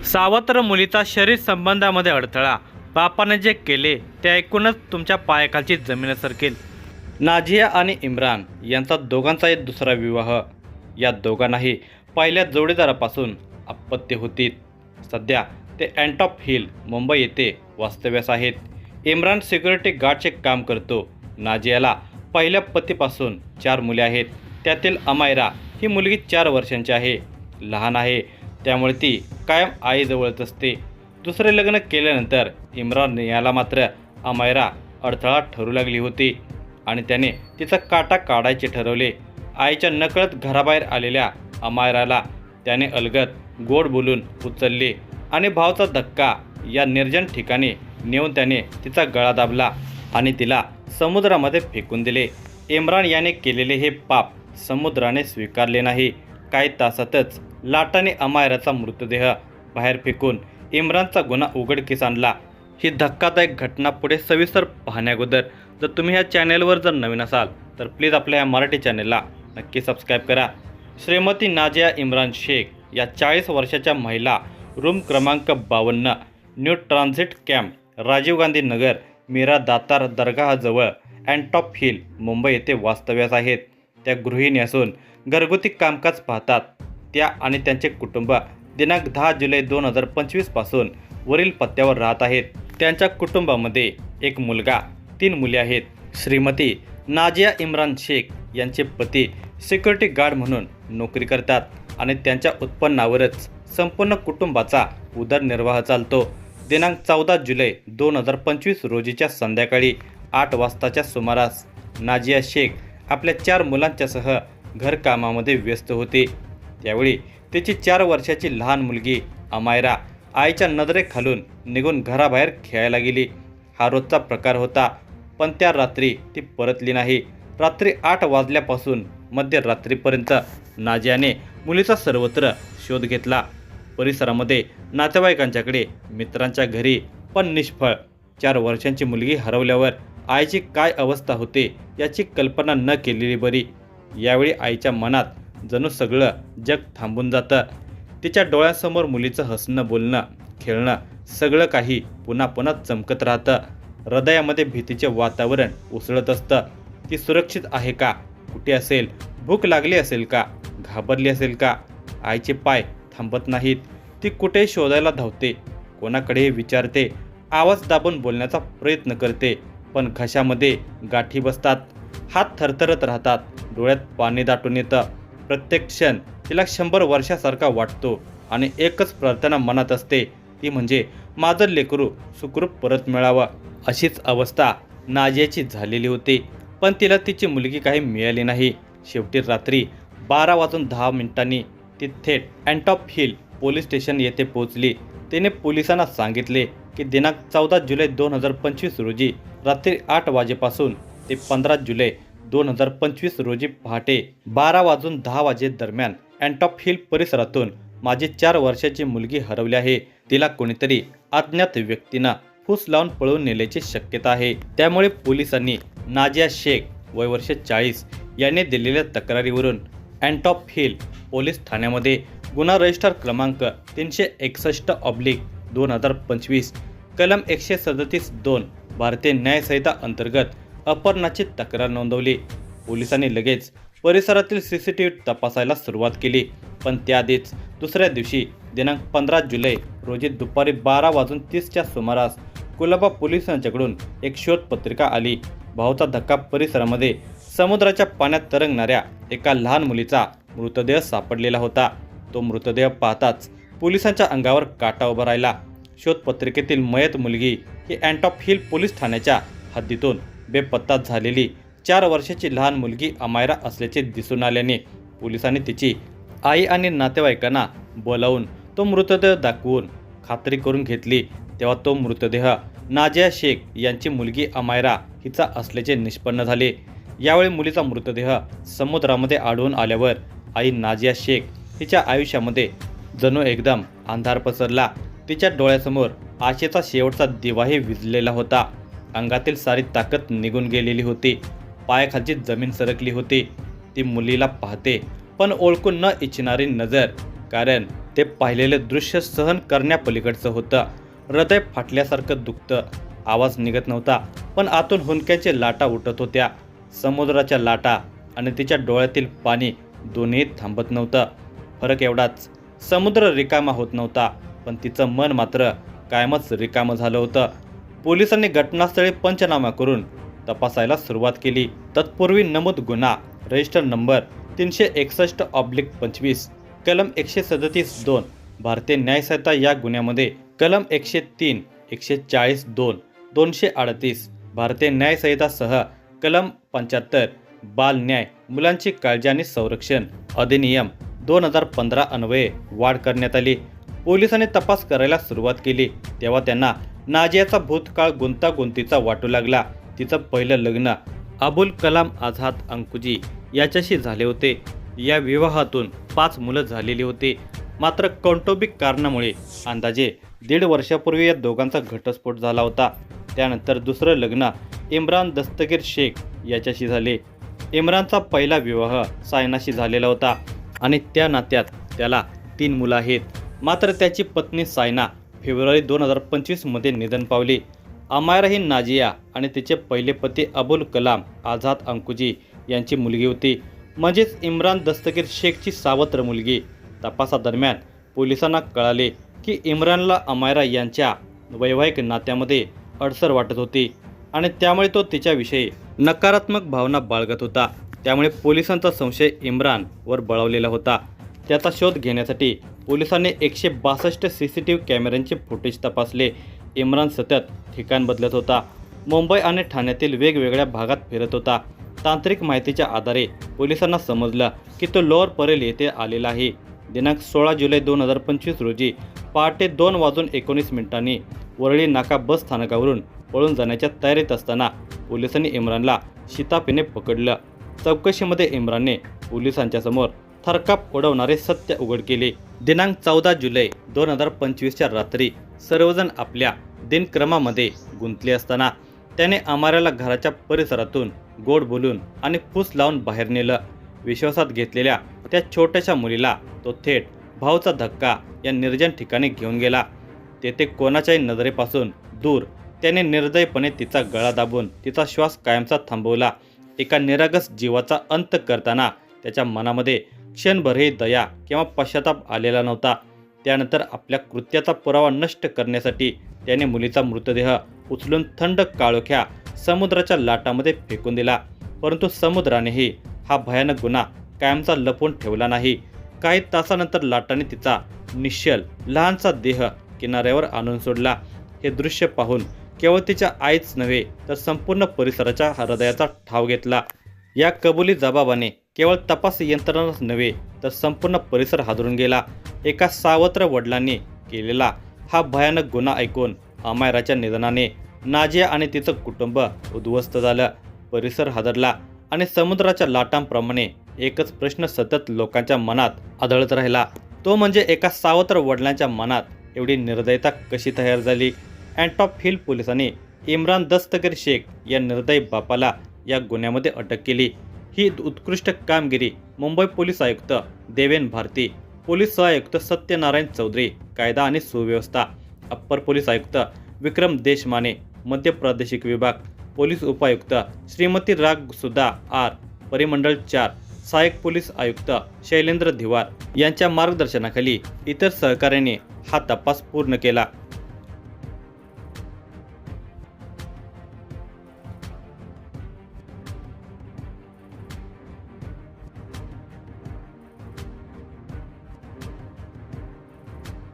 सावत्र मुलीचा शरीर संबंधामध्ये अडथळा, बापाने जे केले ते ऐकूनच तुमच्या पायाखालची जमीन सरकेल। नाझिया आणि इम्रान यांचा दोघांचाही दुसरा विवाह। या दोघांनाही पहिल्या जोडीदारापासून अपत्य होती। सध्या ते अँटॉप हिल मुंबई येथे वास्तव्यास आहेत। इम्रान सिक्युरिटी गार्डचे काम करतो। नाझियाला पहिल्या पतीपासून 4 मुले आहेत। त्यातील अमायरा ही मुलगी 4 वर्षांची आहे, लहान आहे, त्यामुळे ती कायम आईजवळच असते। दुसरे लग्न केल्यानंतर इम्रान याला मात्र अमायरा अडथळा ठरू लागली होती आणि त्याने तिचा काटा काढायचे ठरवले। आईच्या नकळत घराबाहेर आलेल्या अमायराला त्याने अलगद गोड बोलून उचलले आणि भावचा धक्का या निर्जन ठिकाणी नेऊन त्याने तिचा गळा दाबला आणि तिला समुद्रामध्ये फेकून दिले। इम्रान याने केलेले हे पाप समुद्राने स्वीकारले नाही। काही तासातच लाटाने अमायराचा मृतदेह बाहेर फेकून इम्रानचा गुन्हा उघडकीस आणला। ही धक्कादायक घटना पुढे सविस्तर पाहण्याअगोदर जर तुम्ही या चॅनेलवर जर नवीन असाल तर प्लीज आपल्या या मराठी चॅनेलला नक्की सबस्क्राईब करा। श्रीमती नाझिया इम्रान शेख या 40 वर्षाच्या महिला रूम क्रमांक 52 new transit camp Rajiv Gandhi Nagar Meera Datar दर्गाजवळ अँटॉप हिल मुंबई येथे वास्तव्यास आहेत। त्या गृहिणी असून घरगुती कामकाज पाहतात। त्या आणि त्यांचे कुटुंब दिनांक 10 जुलै 2025 पासून वरील पत्त्यावर राहत आहेत। त्यांच्या कुटुंबामध्ये एक मुलगा, 3 मुले आहेत। श्रीमती नाझिया इम्रान शेख यांचे पती सिक्युरिटी गार्ड म्हणून नोकरी करतात आणि त्यांच्या उत्पन्नावरच संपूर्ण कुटुंबाचा उदरनिर्वाह चालतो। दिनांक 14 जुलै 2025 रोजीच्या संध्याकाळी 8 वाजताच्या सुमारास नाझिया शेख आपल्या 4 मुलांच्यासह घरकामामध्ये व्यस्त होते। त्यावेळी तिची 4 वर्षाची लहान मुलगी अमायरा आईच्या नजरेखालून निघून घराबाहेर खेळायला गेली। हा रोजचा प्रकार होता, पण त्या रात्री ती परतली नाही। रात्री 8 वाजल्यापासून मध्यरात्रीपर्यंत नाझियाने मुलीचा सर्वत्र शोध घेतला। परिसरामध्ये, नातेवाईकांच्याकडे, मित्रांच्या घरी, पण निष्फळ। 4 वर्षांची मुलगी हरवल्यावर आईची काय अवस्था होते याची कल्पना न केलेली बरी। यावेळी आईच्या मनात जणू सगळं जग थांबून जातं। तिच्या डोळ्यासमोर मुलीचं हसणं, बोलणं, खेळणं सगळं काही पुन्हा पुन्हा चमकत राहतं। हृदयामध्ये भीतीचे वातावरण उसळत असतं। ती सुरक्षित आहे का? कुठे असेल? भूक लागली असेल का? घाबरली असेल का? आईचे पाय थांबत नाहीत। ती कुठे शोधायला धावते, कोणाकडेही विचारते, आवाज दाबून बोलण्याचा प्रयत्न करते, पण घशामध्ये गाठी बसतात, हात थरथरत राहतात, डोळ्यात पाणी दाटून येतं। प्रत्येक क्षण तिला 100 वर्षासारखा वाटतो आणि एकच प्रार्थना मनात असते, ती म्हणजे माझं लेकरू सुखरूप परत मिळावं। अशीच अवस्था नाझियाची झालेली होती, पण तिला तिची मुलगी काही मिळाली नाही। शेवटी रात्री 12:10 ती थेट अँटॉप हिल पोलीस स्टेशन येथे पोहोचली। तिने पोलिसांना सांगितले की दिनांक 14 जुलै 2025 रोजी रात्री 8 वाजेपासून ते 15 जुलै 2025 रोजी पहाटे 12:10 दरम्यान अँटॉप हिल परिसरातून माझी 4 वर्षाची मुलगी हरवली आहे। तिला कोणीतरी अज्ञात व्यक्तीनं फूस लावून पळवून नेल्याची शक्यता आहे। त्यामुळे पोलिसांनी नाझिया शेख वय वर्ष 40 यांनी दिलेल्या तक्रारीवरून अँटॉप हिल पोलीस ठाण्यामध्ये गुन्हा रजिस्टर क्रमांक 361/2025 कलम 137(2) भारतीय न्यायसंहिता अंतर्गत अपहरणाची तक्रार नोंदवली। पोलिसांनी लगेच परिसरातील CCTV तपासायला सुरुवात केली, पण त्याआधीच दुसऱ्या दिवशी दिनांक 15 जुलै रोजी दुपारी 12:30च्या सुमारास कुलाबा पोलिसांच्याकडून एक शोध पत्रिका आली। भावचा धक्का परिसरामध्ये समुद्राच्या पाण्यात तरंगणाऱ्या एका लहान मुलीचा मृतदेह सापडलेला होता। तो मृतदेह पाहताच पोलिसांच्या अंगावर काटा उभा राहिला। शोधपत्रिकेतील मयत मुलगी ही अँटॉप हिल पोलीस ठाण्याच्या हद्दीतून बेपत्ता झालेली 4 वर्षाची लहान मुलगी अमायरा असल्याचे दिसून आल्याने पोलिसांनी तिची आई आणि नातेवाईकांना बोलावून तो मृतदेह दाखवून खात्री करून घेतली। तेव्हा तो मृतदेह नाझिया शेख यांची मुलगी अमायरा हिचा असल्याचे निष्पन्न झाले। यावेळी मुलीचा मृतदेह समुद्रामध्ये आढळून आल्यावर आई नाझिया शेख हिच्या आयुष्यामध्ये जणू एकदम अंधार पसरला। तिच्या डोळ्यासमोर आशेचा शेवटचा दिवाही विझलेला होता। अंगातील सारी ताकद निघून गेलेली होती। पायाखालची जमीन सरकली होती। ती मुलीला पाहते, पण ओळखू न इच्छिणारी नजर, कारण ते पाहिलेले दृश्य सहन करण्यापलीकडचं होतं. हृदय फाटल्यासारखं दुखतं. आवाज निघत नव्हता, पण आतून हुंदक्याच्या लाटा उठत होत्या. समुद्राच्या लाटा आणि तिच्या डोळ्यातील पाणी दोन्ही थांबत नव्हतं. फरक एवढाच, समुद्र रिकामा होत नव्हता, पण तिचं मन मात्र कायमच रिकामं झालं होतं. पोलिसांनी घटनास्थळी पंचनामा करून तपासायला सुरुवात केली. तत्पूर्वी नमूद गुन्हा रजिस्टर नंबर 361/25, कलम 137(2) भारतीय न्यायसंहिता या गुन्ह्यामध्ये कलम 103, 140(2), 238 भारतीय न्यायसंहितासह कलम 75 बाल न्याय, मुलांची काळजी आणि संरक्षण अधिनियम 2015 अन्वये वाढ करण्यात आली. पोलिसांनी तपास करायला सुरुवात केली तेव्हा त्यांना नाजियाचा भूतकाळ गुंतागुंतीचा वाटू लागला. तिचं पहिलं लग्न अबुल कलाम आझाद अंकुजी याच्याशी झाले होते. या विवाहातून 5 मुलं झालेली होती. मात्र कौटुंबिक कारणामुळे अंदाजे 1.5 वर्षापूर्वी या दोघांचा घटस्फोट झाला होता. त्यानंतर दुसरं लग्न इम्रान दस्तगीर शेख याच्याशी झाले. इम्रानचा पहिला विवाह सायनाशी झालेला होता आणि त्या नात्यात त्याला 3 मुलं आहेत. मात्र त्याची पत्नी सायना फेब्रुवारी 2025 मध्ये निधन पावली. अमायरा ही नाजिया आणि तिचे पहिले पती अबुल कलाम आझाद अंकुजी यांची मुलगी होती, म्हणजेच इम्रान दस्तगीर शेखची सावत्र मुलगी. तपासादरम्यान पोलिसांना कळाले की इम्रानला अमायरा यांच्या वैवाहिक नात्यामध्ये अडसर वाटत होती आणि त्यामुळे तो तिच्याविषयी नकारात्मक भावना बाळगत होता. त्यामुळे पोलिसांचा संशय इम्रानवर बळावलेला होता. त्याचा शोध घेण्यासाठी पोलिसांनी 162 CCTV कॅमेऱ्यांचे फुटेज तपासले. इम्रान सतत ठिकाण बदलत होता. मुंबई आणि ठाण्यातील वेगवेगळ्या भागात फिरत होता. तांत्रिक माहितीच्या आधारे पोलिसांना समजलं की तो लोअर परेल येथे आलेला आहे. दिनांक 16 जुलै 2025 रोजी पहाटे 2:19 वरळी नाका बस स्थानकावरून पळून जाण्याच्या तयारीत असताना पोलिसांनी इम्रानला शिताफीने पकडलं. चौकशीमध्ये इम्रानने पोलिसांच्या समोर थरकाप उडवणारे सत्य उघड केले. दिनांक 14 जुलै 2025च्या रात्री सर्वजण आपल्या दिनक्रमामध्ये गुंतले असताना त्याने अमायराला घराच्या परिसरातून गोड बोलून आणि फूस लावून बाहेर नेलं. विश्वासात घेतलेल्या त्या छोट्याशा मुलीला तो थेट भाऊचा धक्का या निर्जन ठिकाणी घेऊन गेला. तेथे कोणाच्याही नजरेपासून दूर त्याने निर्दयपणे तिचा गळा दाबून तिचा श्वास कायमचा थांबवला. एका निरागस जीवाचा अंत करताना त्याच्या मनामध्ये क्षणभरही दया किंवा पश्चाताप आलेला नव्हता. त्यानंतर आपल्या कृत्याचा पुरावा नष्ट करण्यासाठी त्याने मुलीचा मृतदेह उचलून थंड काळोख्या समुद्राच्या लाटामध्ये फेकून दिला. परंतु समुद्रानेही हा भयानक गुन्हा कायमचा लपवून ठेवला नाही. काही तासानंतर लाटाने तिचा निश्चल लहानसा देह किनाऱ्यावर आणून सोडला. हे दृश्य पाहून केवळ तिच्या आईच नव्हे तर संपूर्ण परिसराच्या हृदयाचा ठाव घेतला. या कबुली जबाबाने केवळ तपास यंत्रणाच नव्हे तर संपूर्ण परिसर हादरून गेला. एका सावत्र वडिलांनी केलेला हा भयानक गुन्हा ऐकून अमायराच्या निधनाने नाजिया आणि तिचं कुटुंब उद्ध्वस्त झालं. परिसर हादरला आणि समुद्राच्या लाटांप्रमाणे एकच प्रश्न सतत लोकांच्या मनात आदळत राहिला. तो म्हणजे एका सावत्र वडिलांच्या मनात एवढी निर्दयता कशी तयार झाली. अँटॉप हिल पोलिसांनी इम्रान दस्तगीर शेख या निर्दयी बापाला या गुन्ह्यामध्ये अटक केली. ही उत्कृष्ट कामगिरी मुंबई पोलीस आयुक्त देवेन भारती, पोलीस सहआयुक्त सत्यनारायण चौधरी, कायदा आणि सुव्यवस्था, अप्पर पोलीस आयुक्त विक्रम देशमाने, मध्य प्रादेशिक विभाग, पोलीस उपायुक्त श्रीमती राग सुधा आर, परिमंडळ 4, सहाय्यक पोलीस आयुक्त शैलेंद्र धिवार यांच्या मार्गदर्शनाखाली इतर सहकाऱ्यांनी हा तपास पूर्ण केला.